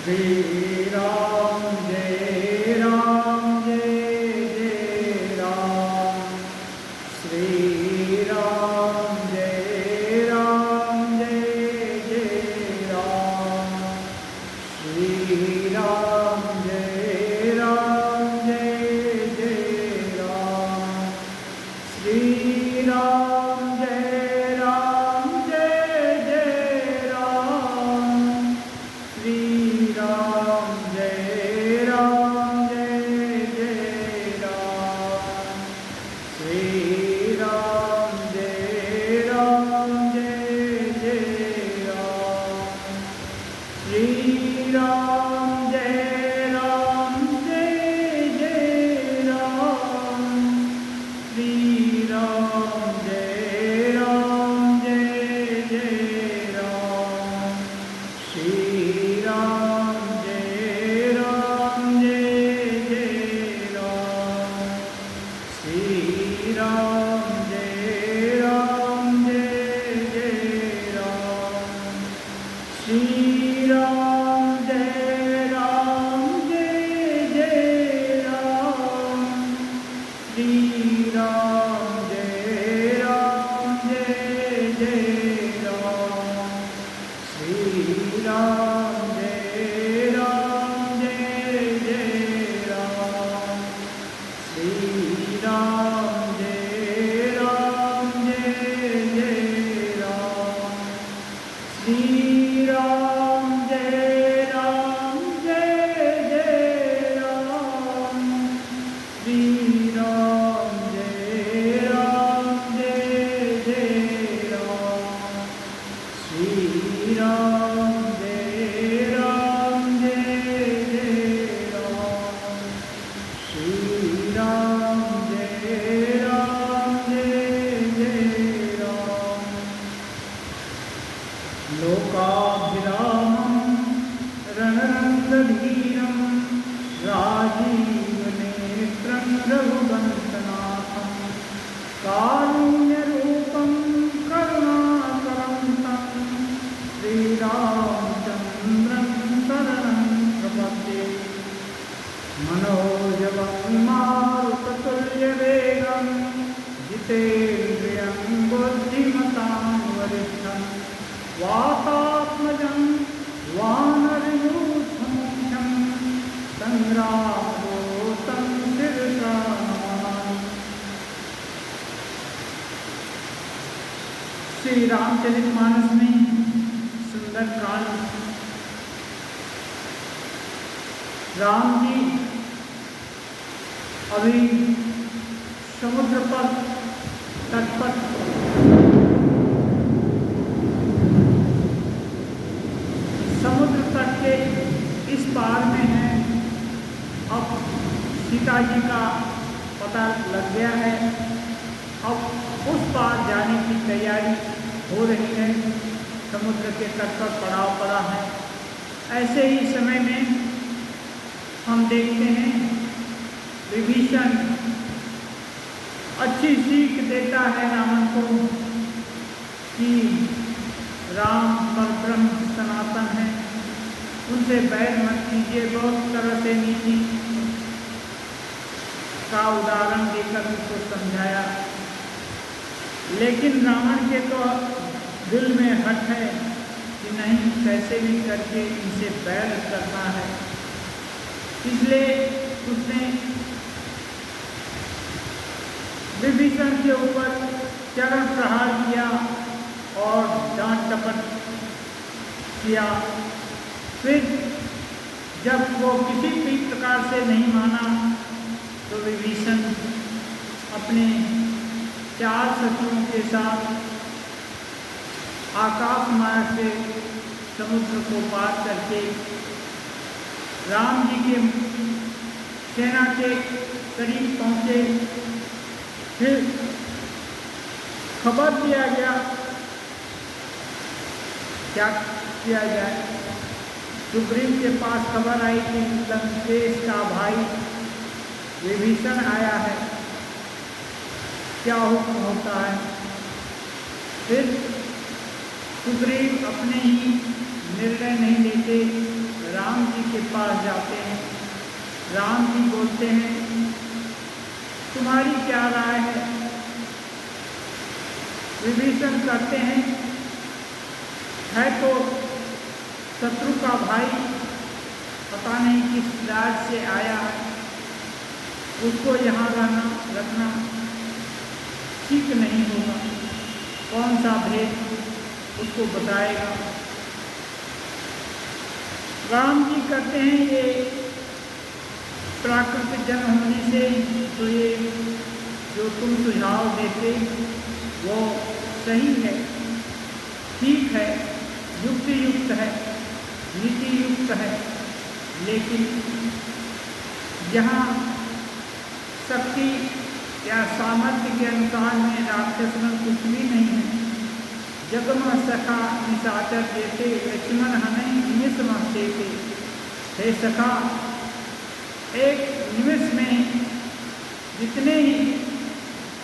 श्री राम जय राम जय जय राम। श्री राम जय राम जय जय राम। श्री राम जय राम जय जय राम। श्री राम जय राम जय जय राम। श्री राम जय राम जय जय राम। श्री राम जय राम जय जय राम। श्री राम जय राम जय जय राम। श्री राम जय राम जय जय राम। श्री राम जय राम जय जय राम। श्री राम जय राम जय जय राम। श्री राम जय राम जय जय राम। श्री राम जय राम जय जय राम। श्री राम जय राम जय जय राम। श्री राम जय राम जय जय राम। श्री राम जय राम जय जय राम। श्री राम जय राम जय जय राम। श्री राम जय राम जय जय राम। श्री राम जय राम जय जय राम। लोकाभिरामं रणरङ्गधीरं राजीवनेत्रं रघुवंशनाथं कारुण्यरूपं करुणाकरं तं श्रीरामचन्द्रं शरणं प्रपद्ये। मनोजवं मारुततुल्यवेगं जितेन्द्रियं बुद्धिमतां वरिष्ठं वातात्मजं वानरयूथमुख्यं संग्रामोतं शिरसा नमामि। श्री रामचरितमानस में सुंदरकांड राम जी अभी समुद्र पर तट पर समुद्र तट के इस पार में हैं। अब सीता जी का पता लग गया है। अब उस पार जाने की तैयारी हो रही है। समुद्र के तट पर पड़ाव पड़ा है। ऐसे ही समय में हम देखते हैं विभीषण अच्छी सीख देता है रावण को कि राम परब्रह्म सनातन है, उनसे बैर मत कीजिए। बहुत तरह से नीति का उदाहरण देकर उसको समझाया, लेकिन रावण के तो दिल में हट है कि नहीं, कैसे भी करके इनसे बैर करना है। इसलिए उसने विभीषण के ऊपर चरण प्रहार किया और डांट डपट किया। फिर जब वो किसी भी प्रकार से नहीं माना तो विभीषण अपने 4 शत्रुओं के साथ आकाश मार्ग से समुद्र को पार करके राम जी के सेना के करीब पहुँचे। फिर खबर दिया गया, क्या किया जाए। सुग्रीव के पास खबर आई कि लंकेश का भाई विभीषण आया है, क्या हुक्म होता है। फिर सुग्रीव अपने ही निर्णय नहीं लेते, राम जी पास जाते हैं। राम जी बोलते हैं, तुम्हारी क्या राय है? विभीषण कहते हैं, है तो शत्रु का भाई, पता नहीं किस राज से आया है, उसको यहाँ रखना ठीक नहीं होगा। कौन सा भेद उसको बताएगा? राम जी कहते हैं, ये प्राकृतिक जन्म होने से तो ये जो तुम सुझाव देते वो सही है, ठीक है, युक्ति युक्त है, नीति युक्त है, लेकिन यहाँ शक्ति या सामर्थ्य के अनुसार में राक्षस में कुछ भी नहीं है। जगम सखा निशाचर जैसे लक्ष्मण हमें निमिष महते थे। हे सखा, एक निमिष में जितने ही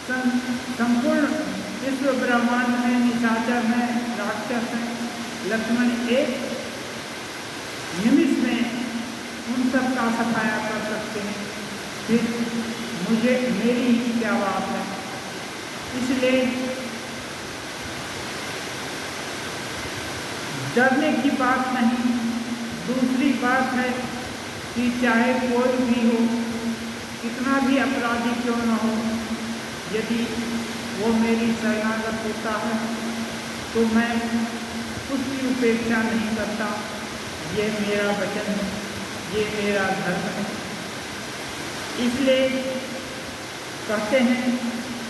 संपूर्ण विश्व ब्रह्मांड में निशाचर हैं, राक्षस हैं, लक्ष्मण एक निमिष में उन सब का सफाया कर सकते हैं। फिर मुझे मेरी क्या बात है? इसलिए डरने की बात नहीं। दूसरी बात है कि चाहे कोई भी हो, कितना भी अपराधी क्यों न हो, यदि वो मेरी शरणागत होता है तो मैं उसकी उपेक्षा नहीं करता। ये मेरा वचन है, ये मेरा धर्म है। इसलिए कहते हैं,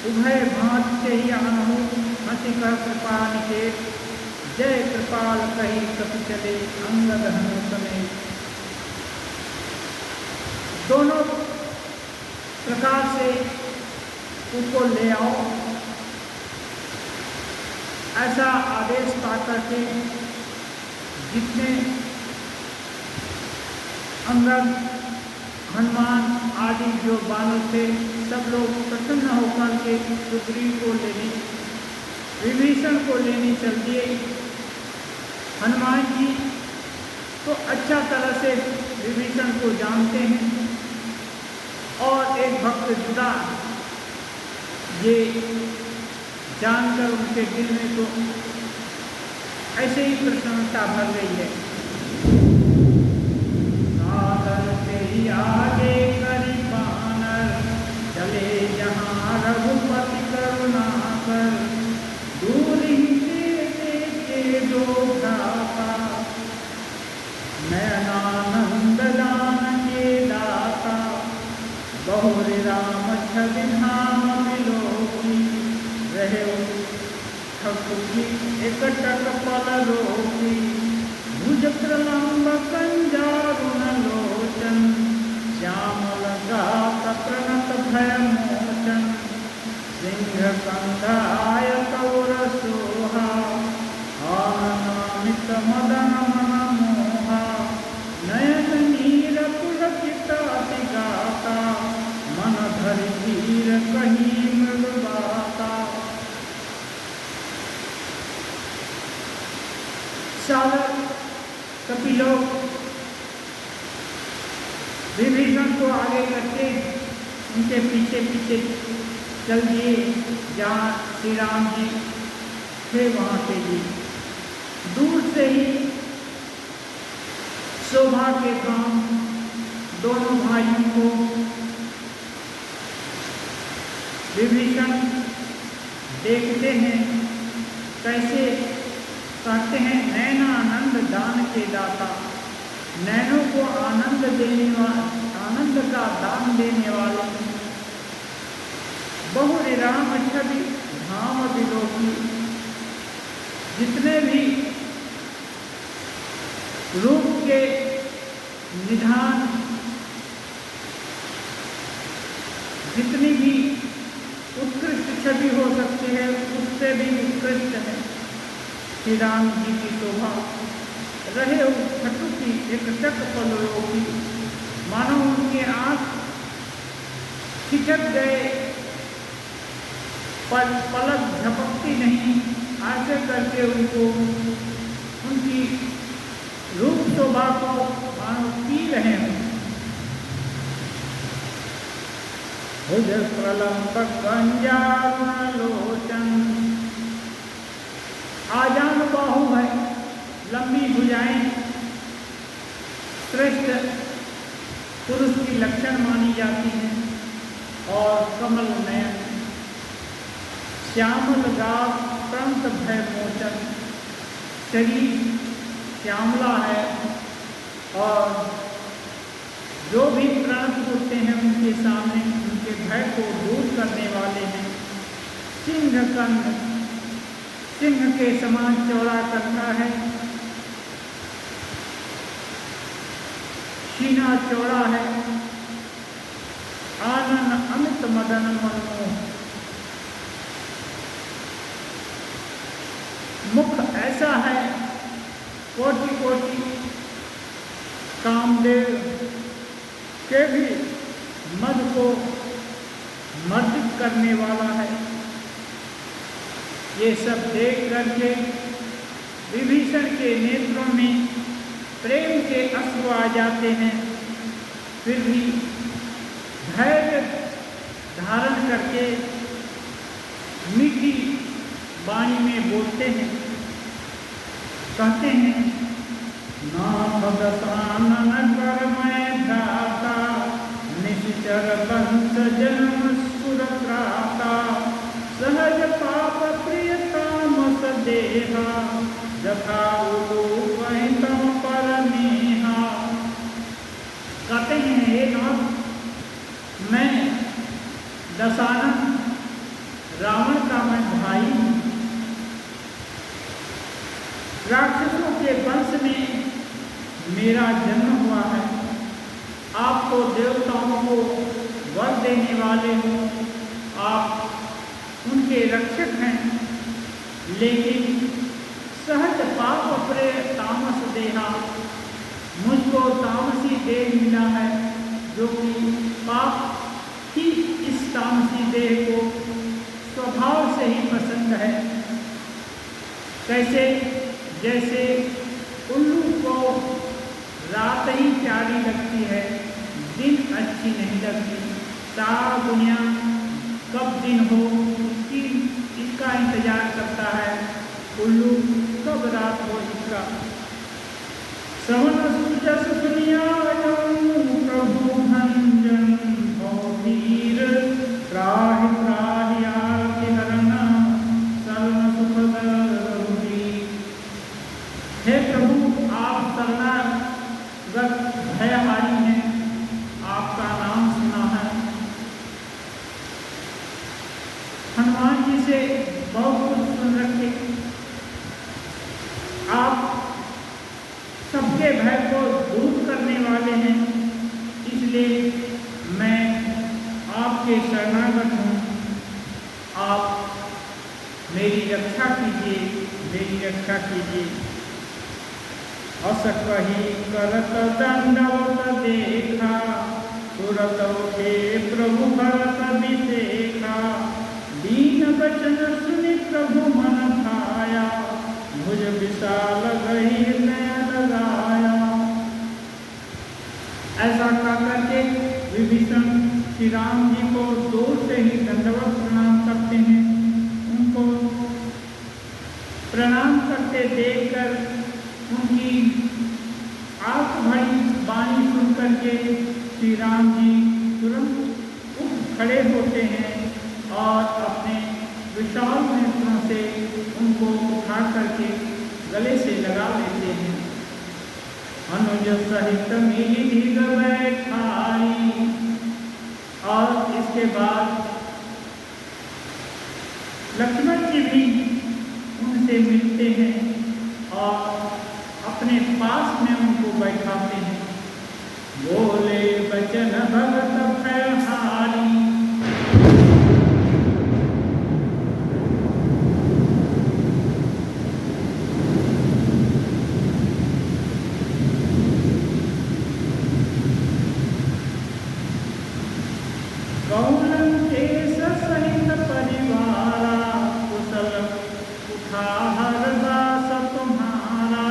उभय भांत से ही आनहु हंसी कर कृपा निकेत, जय कृपाल कही कपि चले अंगद हनु समेत। दोनों प्रकार से उसको ले आओ, ऐसा आदेश पाकर के जितने अंगद, हनुमान आदि जो बानर थे, सब लोग प्रसन्न होकर के सुग्रीव को लेने, विभीषण को लेने चल दिए। हनुमान जी तो अच्छा तरह से विभीषण को जानते हैं और एक भक्त जुदा, ये जानकर उनके दिल में तो ऐसे ही प्रसन्नता भर गई है। सादर से ही आगे करी बानर, चले जहाँ रघुपति करुणा कर, दूर ही से देखे दो भ्राता, नयनानंद दान के दाता, बहुरि राम छवि धाम बिलोकी, रहे ठकुरी एकटक पल रोकी, भुज प्रलंब कंजारुण लोचन, श्यामल गात प्रणत भय मोचन, सिंह कंधाय कौर सोहा, आननामित मदन मन मोहा, नयन नीर पुलकित अति गाता, मन धरि धीर कहीं मृग बाता। सागर कपिलोक विभीषण को आगे करके उनके पीछे पीछे चल दिए, जहाँ श्री राम जी थे वहाँ के लिए। दूर से ही शोभा के काम दोनों भाइयों को विभीषण देखते हैं, कैसे कहते हैं, नैना आनंद दान के दाता, नैनों को आनंद देने वाले, आनंद का दान देने वाले, बहुरि राम छवि धाम बिलोकी, जितने भी रूप के निधान, जितनी भी उत्कृष्ट छवि हो सकती है, उससे भी उत्कृष्ट है श्री राम जी की शोभा। रहे उस छठु की एक टक पलों की, मानो उनके आंख खिचक गए, पलक झपकती नहीं, ऐसे करके उनको उनकी रूप शोभा को मानो पी भुज प्रलंब कंजारुणलोचन। आजान बाहु है, लंबी भुजाएं श्रेष्ठ पुरुष की लक्षण मानी जाती हैं। और कमल नयन, श्यामल गाव प्रांत भय मोचन। शरीर श्यामला है और जो भी प्रांत होते हैं उनके सामने उनके भय को दूर करने वाले हैं। सिंह कंठ, सिंह के समान चौड़ा करता है। सीना चौड़ा है। आनन अमित मदन मनमोह, मुख ऐसा है कोटि कोटि कामदेव के भी मद को मर्दित करने वाला है। ये सब देख करके विभीषण के नेत्रों में प्रेम के अश्रु आ जाते हैं। फिर भी धैर्य धारण करके मीठी वाणी में बोलते हैं, कहते हैं नाथ दशानन कर मैं ध्याता, निश्चर कंस जन्म सुर त्राता, सहज पाप प्रिय तामस देहा, जथा उलूपहितम पर नेहा। कहते हैं हे नाथ, मैं दशानन रावण का मैं भाई हूँ। राक्षसों के वंश में मेरा जन्म हुआ है। आप तो देवताओं को वर देने वाले हो, आप उनके रक्षक हैं। लेकिन सहज पाप प्रेय तामस देहा, मुझको तामसी देह मिला है, जो कि पाप की इस तामसी देह को स्वभाव से ही पसंद है। कैसे? जैसे उल्लू को रात ही प्यारी लगती है, दिन अच्छी नहीं लगती। सारा दुनिया कब दिन हो इसका इंतजार करता है, उल्लू कब रात हो इसका। सवन सुजस दुनिया प्रभु भंजन वीर, त्राहि त्राहि आरति हरण सर्व सुखद। हे प्रभु, आप शरणागत भयहारी हैं, आपका नाम सुना है। हनुमान जी से बहुत कुछ सुन रखे। आप सबके भय को दूर करने वाले हैं, इसलिए मैं आपके शरणागत हूँ। आप मेरी रक्षा कीजिए, मेरी रक्षा कीजिए। असकहि करत दंडवत देखा, तुरत उठे प्रभु भरत विदेखा। दीन वचन सुनि प्रभु मन भाया, भुज विशाल गही हृदय लगाया। ऐसा कहकर के विभीषण श्री राम जी को दूर से ही दंडवत प्रणाम करते हैं। उनको प्रणाम करते देखकर उनकी आंख भरी वाणी सुन करके श्री राम जी तुरंत उठ खड़े होते हैं और अपने विशाल नेत्रों से उनको उठा करके गले से लगा लेते हैं। अनुज सहित मिली बैठाई। और इसके बाद लक्ष्मण जी भी उनसे मिलते हैं और अपने पास में उनको बैठाते हैं। बोले बचन भगत भयहारी, कौलंकेश सहित परिवारा, कुशल उठाहर दास तुम्हारा।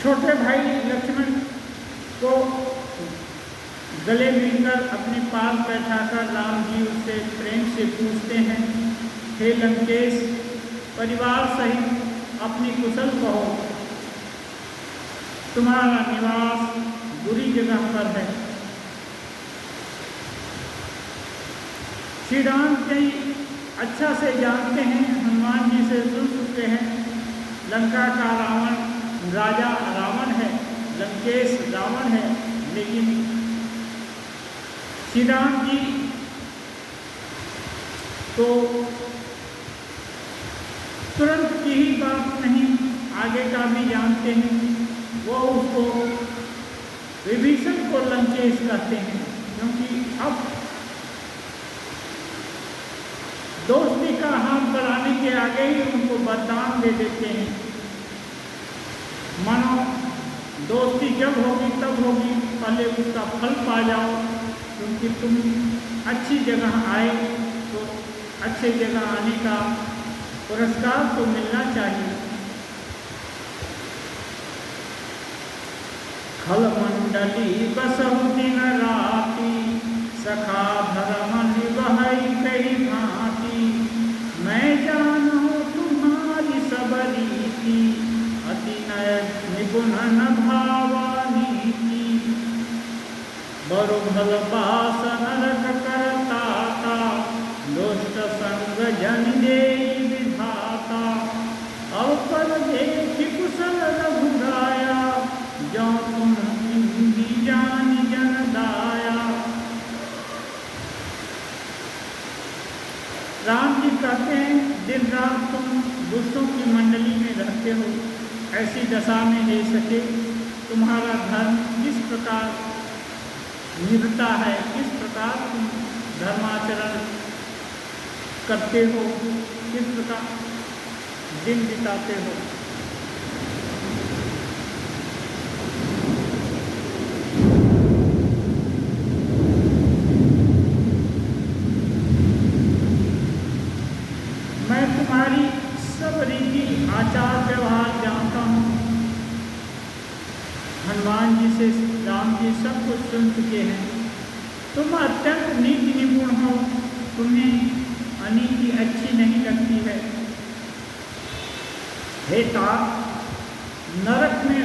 छोटे भाई लक्ष्मण को गले मिलकर अपने पास बैठाकर राम जी उससे प्रेम से पूछते हैं, हे लंकेश, परिवार सहित अपनी कुशल कहो, तुम्हारा निवास बुरी जगह पर है। श्री राम जी अच्छा से जानते हैं, हनुमान जी से सुन चुके हैं, लंका का रावण राजा रावण है, लंकेश रावण है, लेकिन श्री राम जी तो तुरंत की ही बात नहीं, आगे का भी जानते हैं। वो उसको विभीषण को लंकेश कहते हैं, क्योंकि अब दोस्ती का हाथ बढ़ाने के आगे ही उनको वरदान दे देते हैं। मानो दोस्ती जब होगी तब होगी, पहले उसका फल पा जाओ, क्योंकि तुम अच्छी जगह आए तो अच्छी जगह आने का पुरस्कार तो मिलना चाहिए। खल मंडली बसहु दिन राति, सखा धर्म निवहई कई भांति, मैं जानू तुम्हारी सब रीति, अति नय निपुण न भावा नीति, बरु भल बास नरक करताता, दुष्ट संग जन देई विधाता, अवपर देखि कुशल रघुराया, जो तुम हिंदी जान जन दाया। राम जी कहते हैं, दिन रात तुम दुष्टों की मंडली में रहते हो, ऐसी दशा में ले सके तुम्हारा धर्म किस प्रकार निभता है, किस प्रकार तुम धर्माचरण करते हो, किस प्रकार दिन बिताते हो। मैं तुम्हारी सब रीति आचार व्यवहार जानता हूँ। हनुमान जी से राम जी सब कुछ सुन चुके हैं। तुम अत्यंत नीति निपुण हो, तुम्हें अनीति अच्छी नहीं लगती है। हे तात, नरक में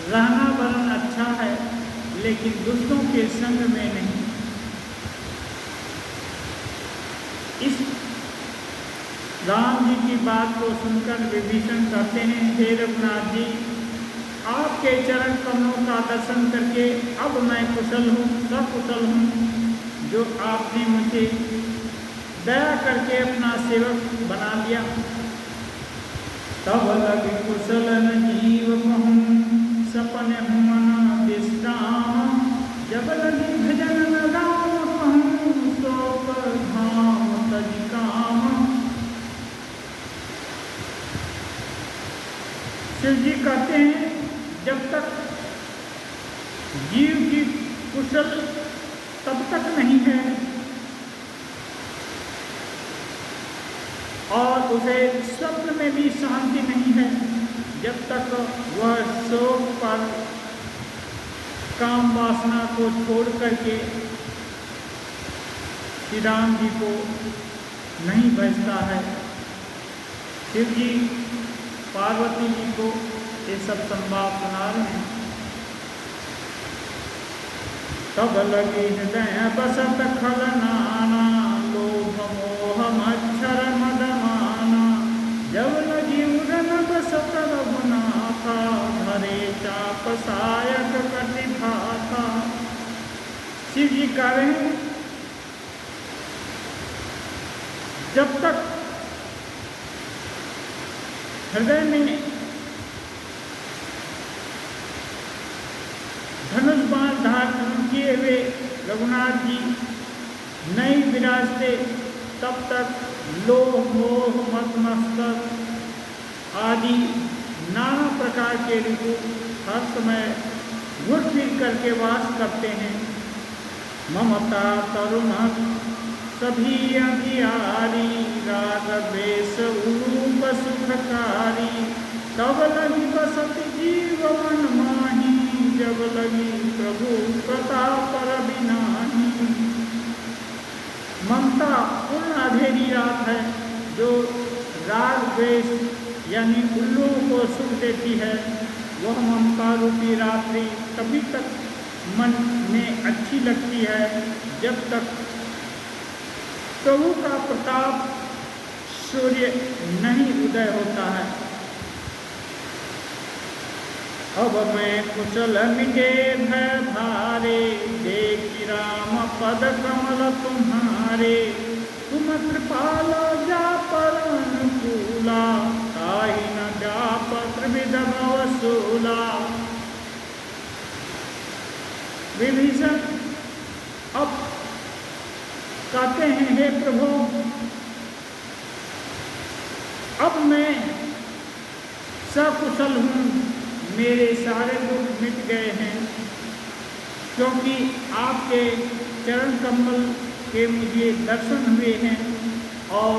रहना वरन अच्छा है, लेकिन दुष्टों के संग में नहीं। इस राम जी की बात को सुनकर विभीषण कहते हैं, हे रघुनाथ जी, आपके चरण कमलों का दर्शन करके अब मैं कुशल हूँ, सकुशल हूँ, जो आपने मुझे दया करके अपना सेवक बना लिया। तब लगे कुशल न जीव कहूँ, सपने मन विश्राम, जब लगी भजन न राम कहूँ, शोक धाम तज काम। शिव जी कहते हैं, जब तक जीव की कुशल तब तक नहीं है और उसे स्वप्न में भी शांति नहीं है, जब तक वह शोक पर काम वासना को छोड़ करके श्री राम जी को नहीं भजता है। शिव जी पार्वती जी को ये सब संवाद सुना रहे हैं। तब लगी हृदय बसत खल नाना, लोभ मोह मच्छर मद माना, जब लगी उड़न बसत रघुनाथा, धरे चाप सायक कटि भाथा। शिव जी कह रहे हैं, जब तक हृदय में धनुष बाण धारण किए हुए रघुनाथ जी नहीं विराजते, तब तक लोभ मोह मद मत्सर आदि नाना प्रकार के ऋतु हर समय घुट फिर करके वास करते हैं। ममता तरुण सभी अंधियारी, राग द्वेष रूप सुखकारी, तब लगी बसत जीव मन माही, जब लगी प्रभु प्रताप रविनाही। ममता पूर्ण अंधेरी रात है जो राग द्वेष यानी उल्लुओं को सुख देती है। वह ममता रूपी रात्रि तभी तक मन में अच्छी लगती है जब तक प्रभु का प्रताप सूर्य नहीं उदय होता है। अब मैं कुशल मिटे भय भारे, देखी राम पद कमल तुम्हारे। तुम कृपाल जा पर अनुकूला, ताहि न व्याप त्रिविध भवसूला। विभीषण अब कहते हैं, हे प्रभु अब मैं सकुशल हूँ, मेरे सारे दुख मिट गए हैं, क्योंकि आपके चरण कमल के मुझे दर्शन हुए हैं और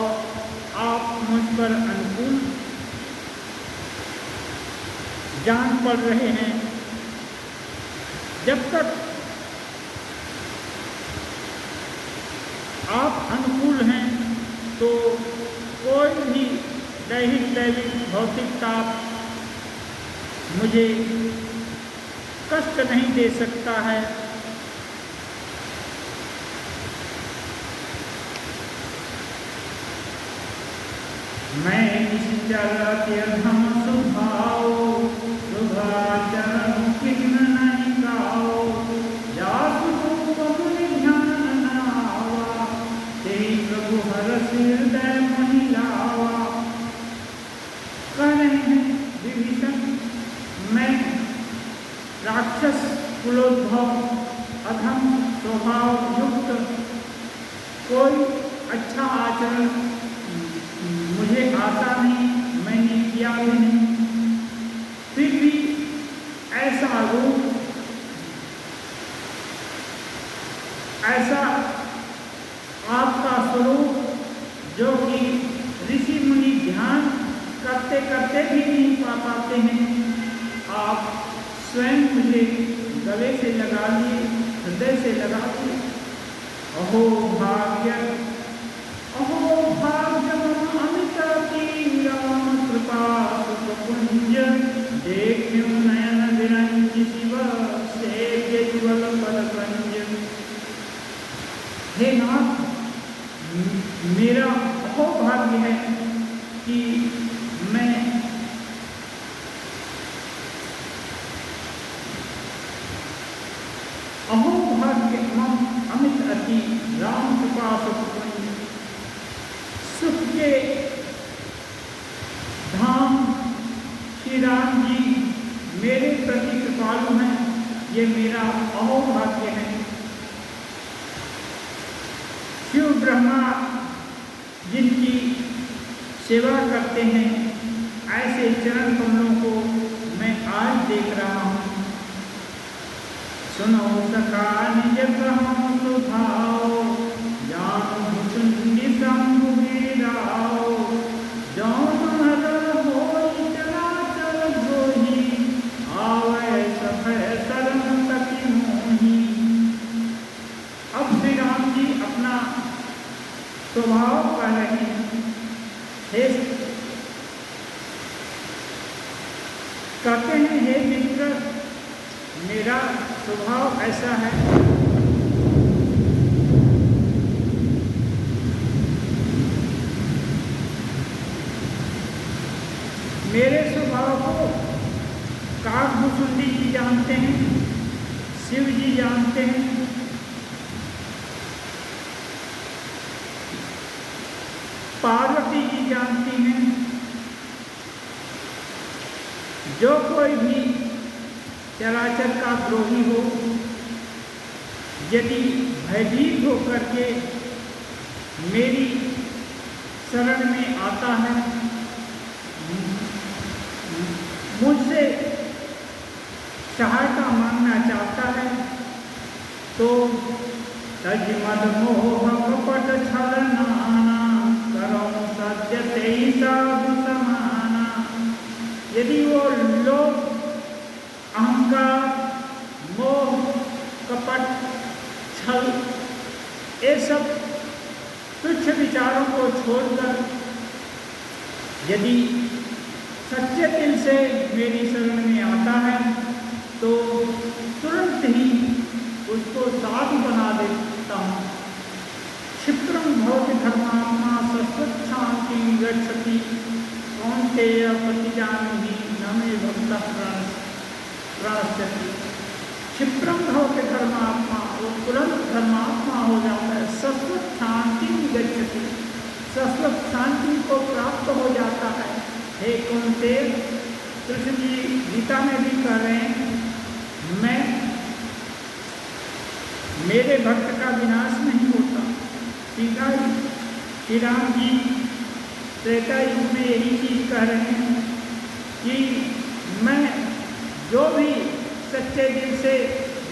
आप मुझ पर अनुकूल जान पड़ रहे हैं। जब तक आप अनुकूल हैं तो कोई भी दैहिक दैविक भौतिक ताप मुझे कष्ट नहीं दे सकता है। मैं निश्चल अत्यधम सुभाओ, शुभाचरण किन्न नहीं गाओ। जासु रूप मुनि ध्यान न आवा, तेहि प्रभु हरष हृदय मोहि लावा। कह रहे हैं विभीषण, मैं राक्षस कुलोद्भव अधम स्वभाव युक्त, कोई अच्छा आचरण मुझे आता नहीं, मैंने किया भी नहीं, फिर भी ऐसा रूप, ऐसा आपका स्वरूप जो कि ऋषि मुनि ध्यान करते करते भी नहीं पा पाते हैं, आप स्वयं मुझे गले से लगा लिए, हृदय से लगा लिए। अहो भाग्य मम अमित की राम कृपा सुखपुंज। देखियो नयन विरंज शिव, सेव्य जुगल पदकंज। हे नाथ, मेरा अहो भाग्य है कि मैं अहो भाग्य मम अमित अति राम कृपा सुखपुंज। सुख के धाम श्री राम जी मेरे प्रति कृपालु हैं, ये मेरा अहो भाग्य है। शिव ब्रह्मा जिनकी सेवा करते हैं, ऐसे चरण कमलों को मैं आज देख रहा हूँ। सुनो सखा निज कहूँ सुभाओ, जानो भुचुंडी शंभु गिराओ। जौन हर होई चराचर द्रोही, आवे सभय शरण तकी मोही। अब श्री राम जी अपना स्वभाव कह रहे हैं। कहते हैं, हे मित्र, मेरा स्वभाव ऐसा है, मेरे स्वभाव को काकभूषुंडी जी जानते हैं, शिव जी जानते हैं, पार्वती जी जानती हैं। जो कोई भी चराचर का द्रोही हो, यदि भयभीत होकर के मेरी शरण में आता है, मुझसे सहायता मांगना चाहता है, तो तज मद मोह कपट छल नाना, करो सत्य तेई साधु समाना। यदि वो लोग अहंकार मोह, कपट, छल, ये सब तुच्छ विचारों को छोड़कर यदि सच्चे दिल से मेरी शरण में आता है तो तुरंत ही उसको साधु बना देता हूँ। क्षिप्रम भवति धर्मात्मा शाश्वत शांति गच्छति कौन्तेय प्रतिजानीहि न मे भक्तः प्रणश्यति। क्षिप्रम भवति धर्मात्मा, वो तुरंत धर्मात्मा हो जाता है। शाश्वत शांति गच्छति, शाश्वत शांति को प्राप्त हो जाता है। हे कौन्तेय, कृष्ण जी गीता में भी कह रहे हैं, मैं मेरे भक्त का विनाश नहीं होता। श्री राम जी त्रेता युग में यही चीज कह रहे हैं कि मैं जो भी सच्चे दिल से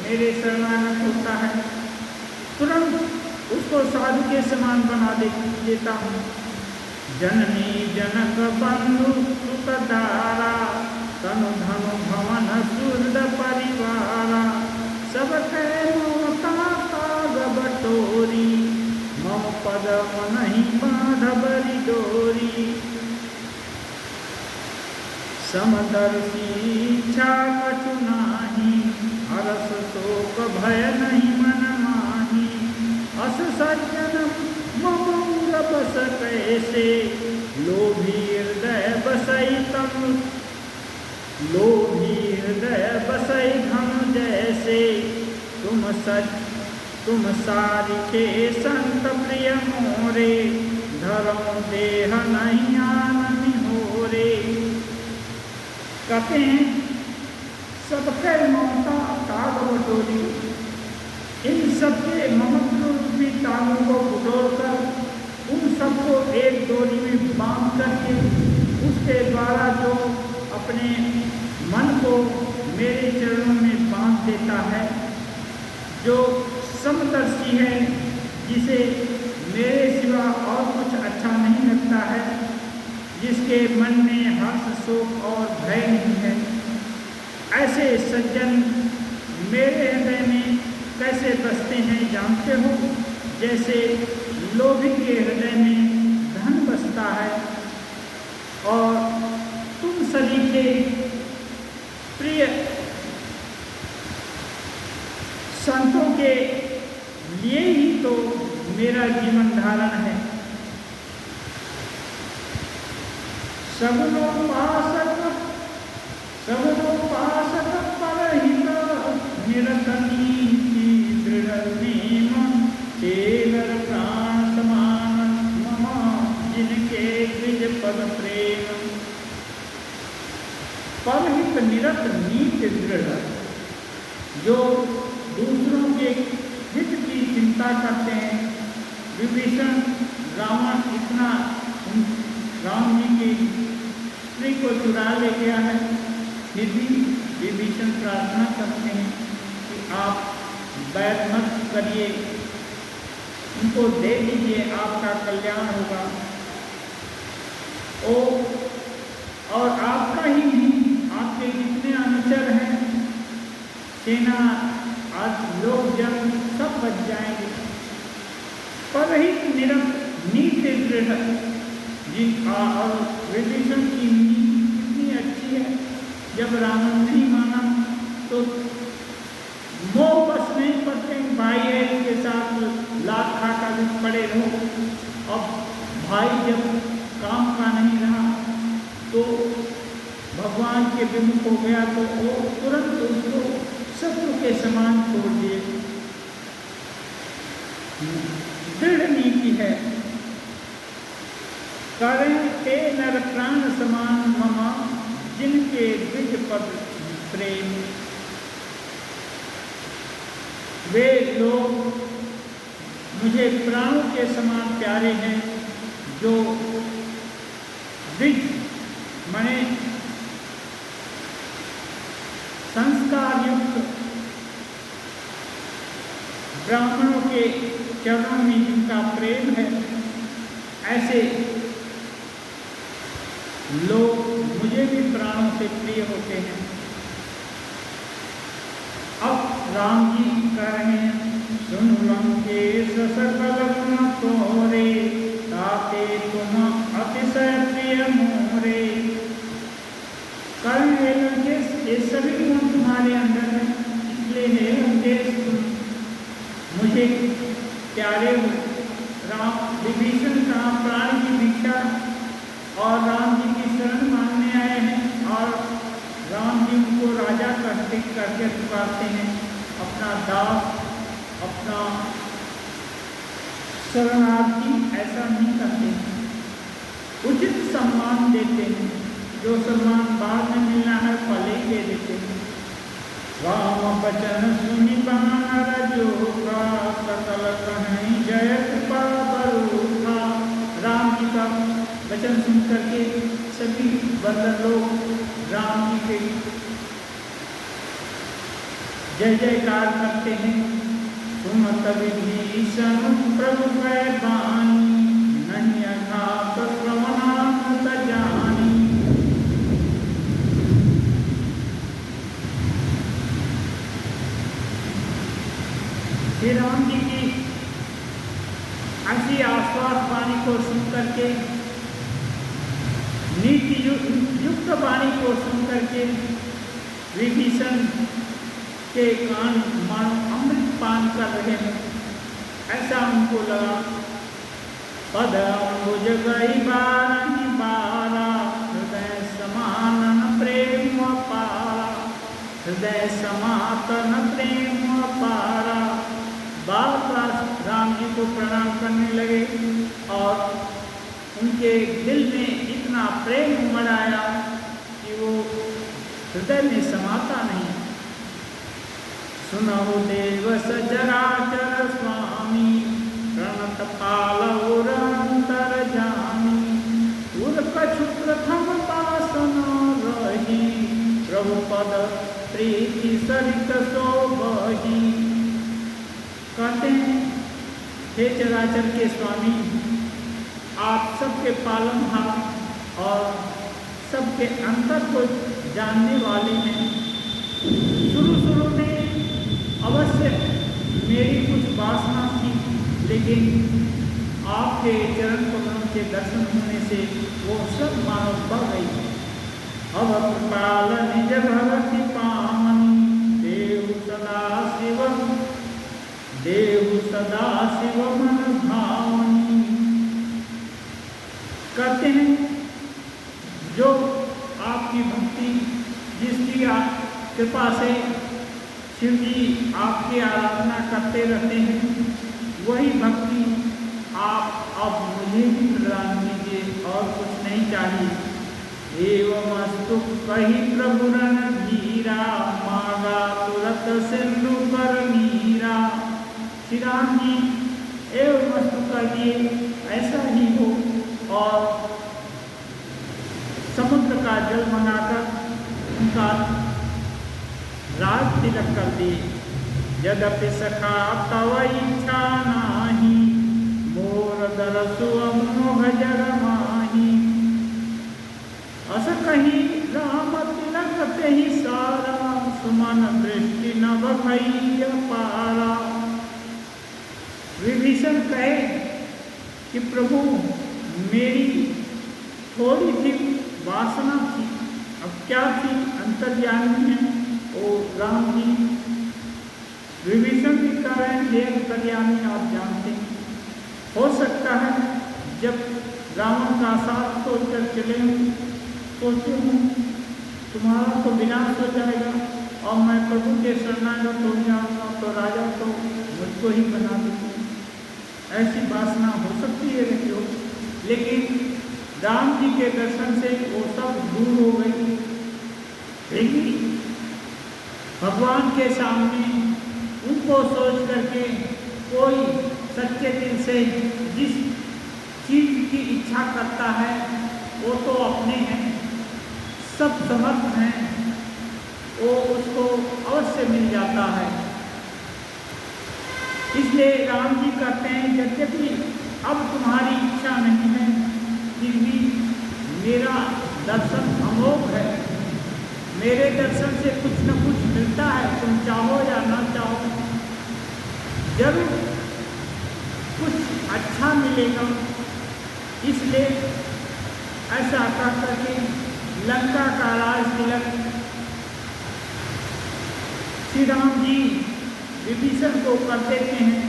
मेरे शरणागत होता है तुरंत उसको साधु के समान बना देता हूँ। जननी जनक बंधु सुतधारा तनु धनु भवन सुहृद परिवारा सब बटोरी मम पद नहीं बाध बरी डोरी। समदर्शी इच्छा कछु नाही हरस शोक भय नहीं मन माही। अस सज्जन ममंग बस कैसे लोभी हृदय बसई तम लोभी हृदय बसई धन जैसे। तुम सारिके संत प्रिय मोरे धर्म देह नहीं आनंद हो रे। कहते हैं सबके ममता ताग बटोरी, इन सबके ममत्व रूपी तागों को बटोरकर उन सबको एक डोरी में बांध करके उसके द्वारा जो अपने मन को मेरे चरणों में बांध देता है, जो समदर्शी है, जिसे मेरे सिवा और कुछ अच्छा नहीं लगता है, जिसके मन में हर्ष शोक और भय नहीं है, ऐसे सज्जन मेरे हृदय में कैसे बसते हैं जानते हो? जैसे लोभी के हृदय में धन बसता है। और तुम सभी के प्रिय संतों के लिए ही तो मेरा जीवन धारण है। सगुणोपासक परहित निरत नीति दृढ़ नेम तेगर प्राण समान मम जिनके द्विज पद प्रेम। परहित निरत नीति दृढ़, जो दूसरों के हित की चिंता करते हैं। विभीषण रावण इतना राम जी की स्त्री को चुरा ले गया है, फिर भी विभीषण प्रार्थना करते हैं कि आप बैर मत करिए, उनको दे दीजिए, आपका कल्याण होगा। और आपका ही नहीं, आपके जितने अनुचर हैं, सेना आज लोग जन सब बच जाएंगे। परहित निरत नीति दृढ़, जिनका और विभीषण की नीति कितनी अच्छी है। जब रावण नहीं माना तो मोह बस नहीं पड़ते, भाई के साथ लात खा कर भी पड़े रहो। अब भाई जब काम का नहीं रहा तो भगवान के विमुख हो गया तो वो तुरंत उसको शत्रु के समान छोड़ दिए। दृढ़ नीति है। करें ते नर प्राण समान ममा जिनके द्विज पद प्रेम। वे लोग मुझे प्राणों के समान प्यारे हैं, जो द्विज माने संस्कार युक्त ब्राह्मणों के चरणों में जिनका प्रेम है, ऐसे लोग मुझे भी प्राणों से प्रिय होते हैं। अब राम जी कह रहे हैं, सुन लंकेश सकल गुण तोरे, ताते तुम अतिशय प्रिय मोरे। कारण हे लंकेश, ये सभी गुण तुम्हारे अंदर है, इसलिए हे लंकेश तुम मुझे प्यारे हो। राम विभीषण का प्राण की भिक्षा और राम जी की शरण मांगने आए हैं, और राम जी उनको राजा करके पुकारते हैं, अपना दास, अपना शरणार्थी ऐसा नहीं करते हैं, उचित सम्मान देते हैं। जो सम्मान बाद में मिलना है पहले ही दे देते हैं। राम बचन सुनि बानर जोगा, सकल कहीं जय कृपा बरूखा। राम जी का वचन सुन करके सभी बंदर लोग राम जी के जय जयकार करते हैं। सुमत विभीषण प्रभु भय बानी, नहीं अघात श्रवणामृत जानी। श्री राम जी की ऐसी आश्वास वाणी को सुन करके, नीति युक्त वाणी को सुन करके विभीषण के कान मानो अमृत पान कर रहे हैं, ऐसा उनको लगा। पद अम्बुज गई बारही बारा, हृदय समानन प्रेम पारा, हृदय समातन प्रेम पारा। बार बार राम जी को प्रणाम करने लगे और उनके दिल में इतना प्रेम उमड़ आया कि वो हृदय में समाता नहीं। सुनहु देव सचराचर स्वामी, प्रणत पालव अंतर जामी। उर कछु प्रथम पासन रही, प्रभु पद प्रीति सरित सोबही। कहते हैं, हे चराचर के स्वामी, आप सबके पालनहार और सबके अंतर को जानने वाले हैं। शुरू में अवश्य मेरी कुछ वासना थी, लेकिन आपके चरण कमलों के दर्शन होने से वो सब मानो बढ़ गई। अब कृपाल निज भगति पावनी, देहु सदा शिव मन भावनी। कहते हैं, जो आपकी भक्ति, जिसकी कृपा से शिव जी आपकी आराधना करते रहते हैं, वही भक्ति आप अब मुझे भी प्रदान कीजिए, और कुछ नहीं चाहिए। एवमस्तु कही प्रभु रणधीरा, मांगा तुरत सिंधु पर नीरा। श्री राम जी एवमस्तु कहिए, ऐसा ही हो, और समुद्र का जल मंगाकर उनका राज तिलक कर दिए। यद्यपि सखा तव इच्छा नाही, मोर दरसु मोह जग माही। अस कही राम तिलक ते ही सारा, सुमन दृष्टि नभ भई पारा। विभीषण कहे कि प्रभु, मेरी थोड़ी सी वासना थी, अब क्या थी, अंतर्यामी है ओ राम जी। विभीषण भी कह रहे हैं, ये अंतर्यामी आप जानते हैं। हो सकता है जब रावण का साथ सोचकर चले, सोचते हूँ तुम्हारा तो विनाश हो जाएगा और मैं प्रभु के शरणागत हो जाऊँगा, तो राजा तो मुझको ही बना देते। ऐसी वासना हो सकती है रही हो, लेकिन राम जी के दर्शन से वो सब दूर हो गई। लेकिन भगवान के सामने उनको सोच करके कोई सच्चे दिल से जिस चीज़ की इच्छा करता है वो तो अपने हैं, सब समर्थ हैं, वो उसको अवश्य मिल जाता है। इसलिए राम जी कहते हैं, यद्यपि अब तुम्हारी इच्छा नहीं है, फिर भी मेरा दर्शन अमोघ है। मेरे दर्शन से कुछ न कुछ मिलता है, तुम चाहो या ना चाहो जरूर कुछ अच्छा मिलेगा, इसलिए ऐसा कर करके लंका का राज तिलक श्री राम जी विभीषण को कर देते हैं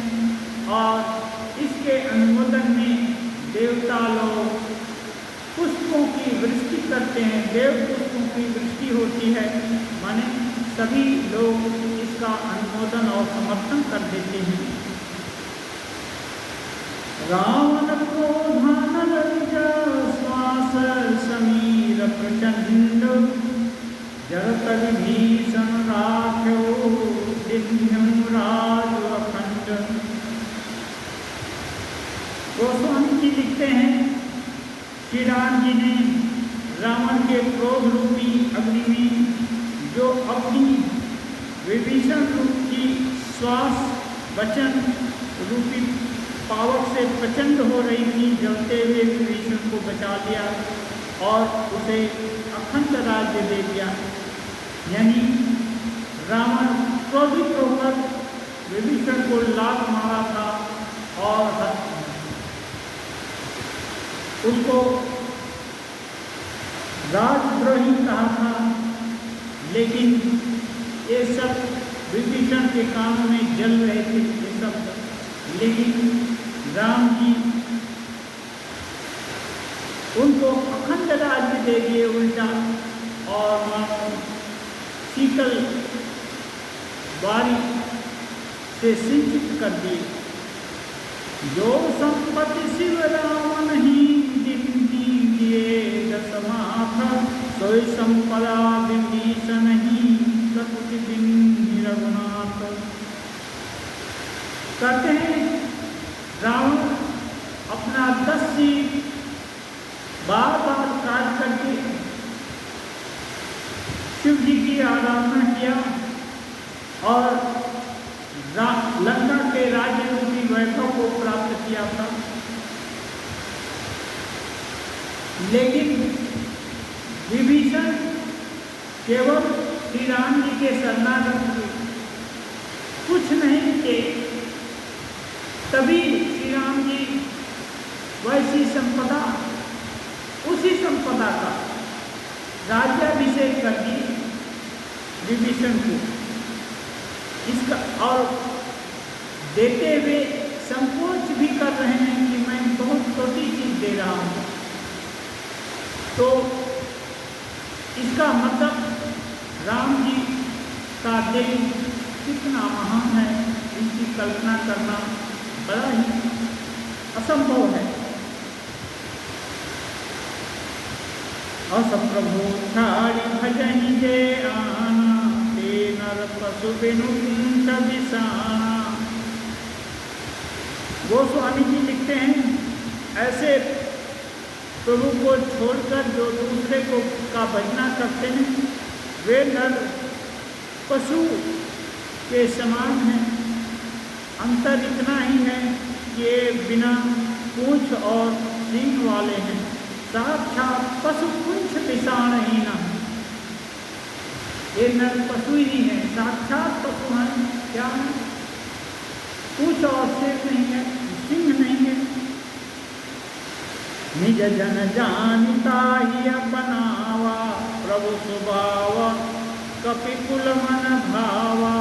और इसके अनुमोदन में देवता लोग पुष्पों की वृष्टि करते हैं, देव पुष्पों की वृष्टि होती है, माने सभी लोग इसका अनुमोदन और समर्थन कर देते हैं। रावण क्रोधानल श्वास समीर प्रचंड जरत विभीषण राख्यो दिव्यम राज अखंड। गोस्वामी जी लिखते हैं श्री राम जी ने रावण के क्रोध रूपी अग्नि में जो अपनी विभीषण रूप की श्वास वचन रूपी पावर से प्रचंड हो रही थी, जलते हुए विभीषण को बचा लिया और उसे अखंड राज्य दे दिया। यानी रावण क्रोधित होकर विभीषण को लात मारा था और उसको राजद्रोही कहा था, लेकिन ये सब विभीषण के काम में जल रहे थे ये सब, लेकिन राम जी उनको अखंड राज्य दे दिए उल्टा, और मानो शीतल बारी से सिंचित कर दिए। जो संपत्ति शिव राम नहीं दिन दिए दसमाथ, सोई संपदा विभीषण नहीं सकुच दिन रघुनाथ। कहते हैं रावण अपना 10 सिर बार बार काट करके शिव जी की आराधना किया और लंका के राज्य रूपी वैभव को प्राप्त किया था, लेकिन विभीषण केवल श्री राम जी के शरणागत हुए, कुछ नहीं किए, तभी श्री राम जी वैसी संपदा, उसी संपदा का राज्याभिषेक कर दी विभीषण को। इसका और देते हुए संकोच भी कर रहे हैं कि मैं बहुत छोटी चीज दे रहा हूँ, तो इसका मतलब राम जी का दिल कितना महान है, इसकी कल्पना करना बड़ा ही असंभव है। अस प्रभु छाड़ी भजन जे आना, ते नर पशु बिनु बिसाना। गोस्वामी जी लिखते हैं ऐसे प्रभु को छोड़कर जो दूसरे को का भजना करते हैं, वे नर पशु के समान हैं। अंतर इतना ही है कि ये बिना पूंछ और सींग वाले हैं, साक्षात पशु पुंछ विषाण ही न। ये नर पशु ही है, साक्षात पशु हैं। क्या है? पूंछ और सिर नहीं है, सिंह नहीं है। निज जन जानता ही अपनावा, प्रभु स्वभाव कपिकुल मन भावा।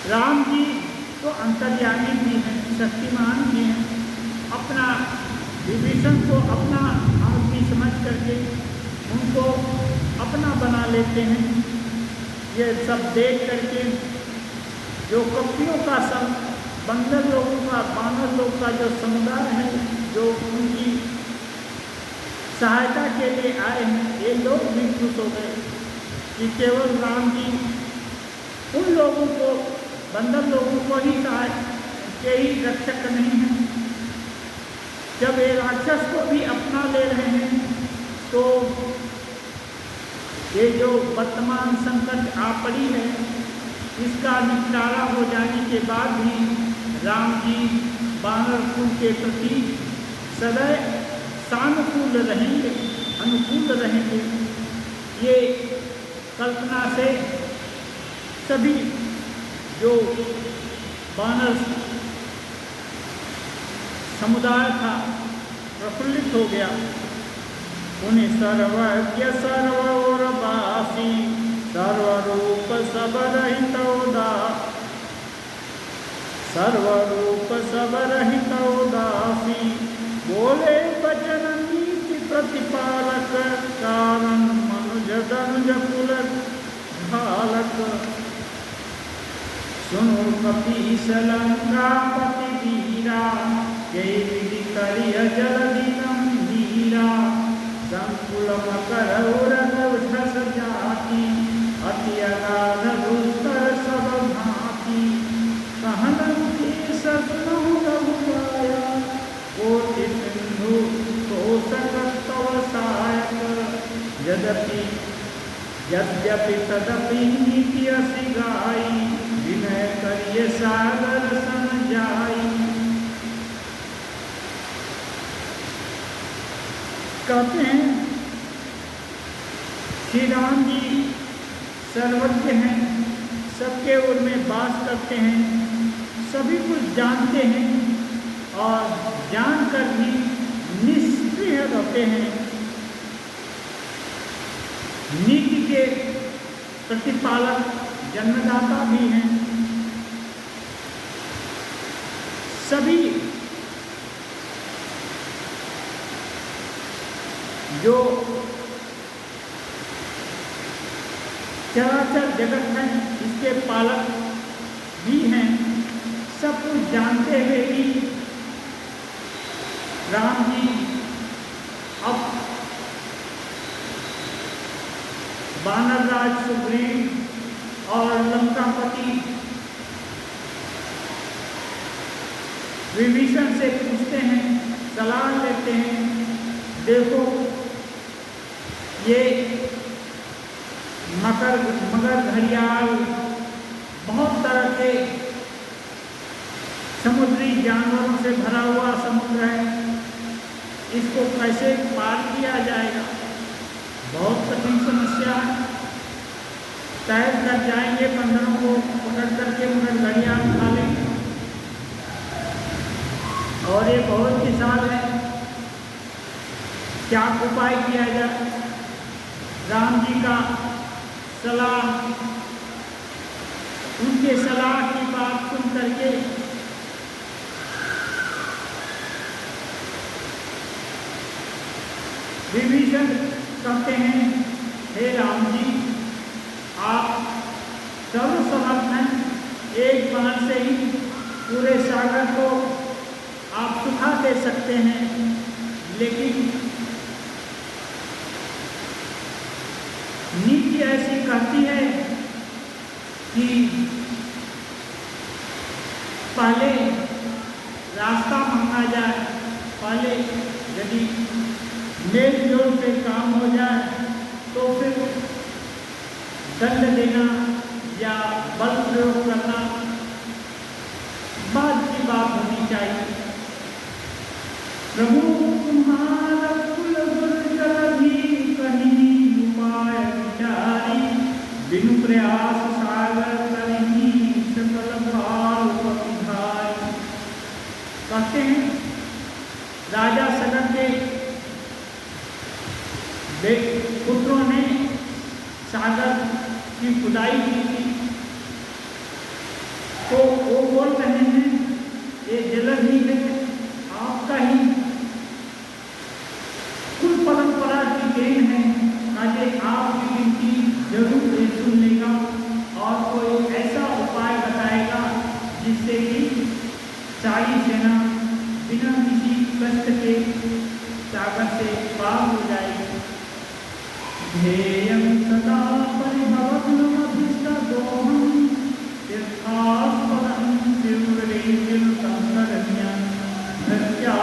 राम जी तो अंतर्यामी भी हैं, शक्तिमान भी हैं। अपना विभीषण को अपना आदमी समझ करके उनको अपना बना लेते हैं। ये सब देख करके जो कपियों का बंदर लोगों का, बानर लोग का जो समुदाय है, जो उनकी सहायता के लिए आए हैं, ये लोग भी खुश हो गए कि केवल राम जी उन लोगों को, बंदर लोगों को ही के ही रक्षक नहीं हैं। जब ये राक्षस को भी अपना ले रहे हैं, तो ये जो वर्तमान संकट आ पड़ी है, इसका निपटारा हो जाने के बाद भी राम जी वानर कुल के प्रति सदैव सानुकूल रहेंगे, अनुकूल रहेंगे। ये कल्पना से सभी जो वानर समुदाय था प्रफुल्लित हो गया। उन्हें सर्वज्ञ सर्वोरवासी सर्वरूप सबरहित उदासी बोले वचन नीति प्रतिपालक कारण मनुज दनुज कुल घालक। सुनो कपीस लंकापति वीरा जय विधि करिय जलधि गंभीरा संकुल मकर उरगवधस जाति अति अगाध दुस्तर सब भांति कहनं केश सुनहु रघुराया कोटि सिंधु तोषक तव सहायक। यद्यपि तदपि नीति असि गाई विनय करिय सागर सन जाई। कहते हैं श्री राम जी सर्वज्ञ हैं, सबके ओर में वास करते हैं, सभी कुछ जानते हैं और जानकर भी निष्क्रिय रहते हैं। नीति के प्रतिपालक जन्मदाता भी हैं। सभी जो चराचर जगत है इसके पालक भी हैं। सब कुछ जानते हुए भी राम जी अब वानरराज सुग्रीव और लंकापति विभीषण से पूछते हैं, सलाह लेते हैं। देखो ये मगर घड़ियाल बहुत तरह के समुद्री जानवरों से भरा हुआ समुद्र है, इसको कैसे पार किया जाएगा? बहुत कठिन समस्या है। तैर कर जाएंगे, बंदरों को पकड़ करके मगर घड़ियाल खा लेंगे और ये बहुत विशाल है। क्या उपाय किया जाए? राम जी का सलाह, उनके सलाह की बात सुन करके विभीषण कहते हैं, हे राम जी आप सर्वसमर्थ हैं, एक बार से ही पूरे सागर को आप सुखा दे सकते हैं, लेकिन नीति ऐसी कहती है कि पहले रास्ता मांगा जाए, पहले यदि मेल जोल से काम हो जाए तो फिर दंड देना या बल प्रयोग करना बाद की बात होनी चाहिए। प्रभु तुम्हारा कुल गुरजल भी कहीं उपाय विचारी बिनु प्रयास सागर करही सकल भार उपविधाई। कहते हैं राजा सगर के पुत्रों ने सागर की खुदाई की थी, तो वो बोल रहे हैं ये जलद ही है, आपका ही कुल परंपरा की देन है, ताकि आपकी गिनती जरूर सुन लेगा और कोई ऐसा उपाय बताएगा जिससे कि सारी सेना बिना किसी कष्ट के सागर से पार हो जाएगी। ध्येयं सदा परिभवग्नमभिष्टदोहं तीर्थास्पदं शिवरेन्द्रं शङ्करज्ञं धृत्या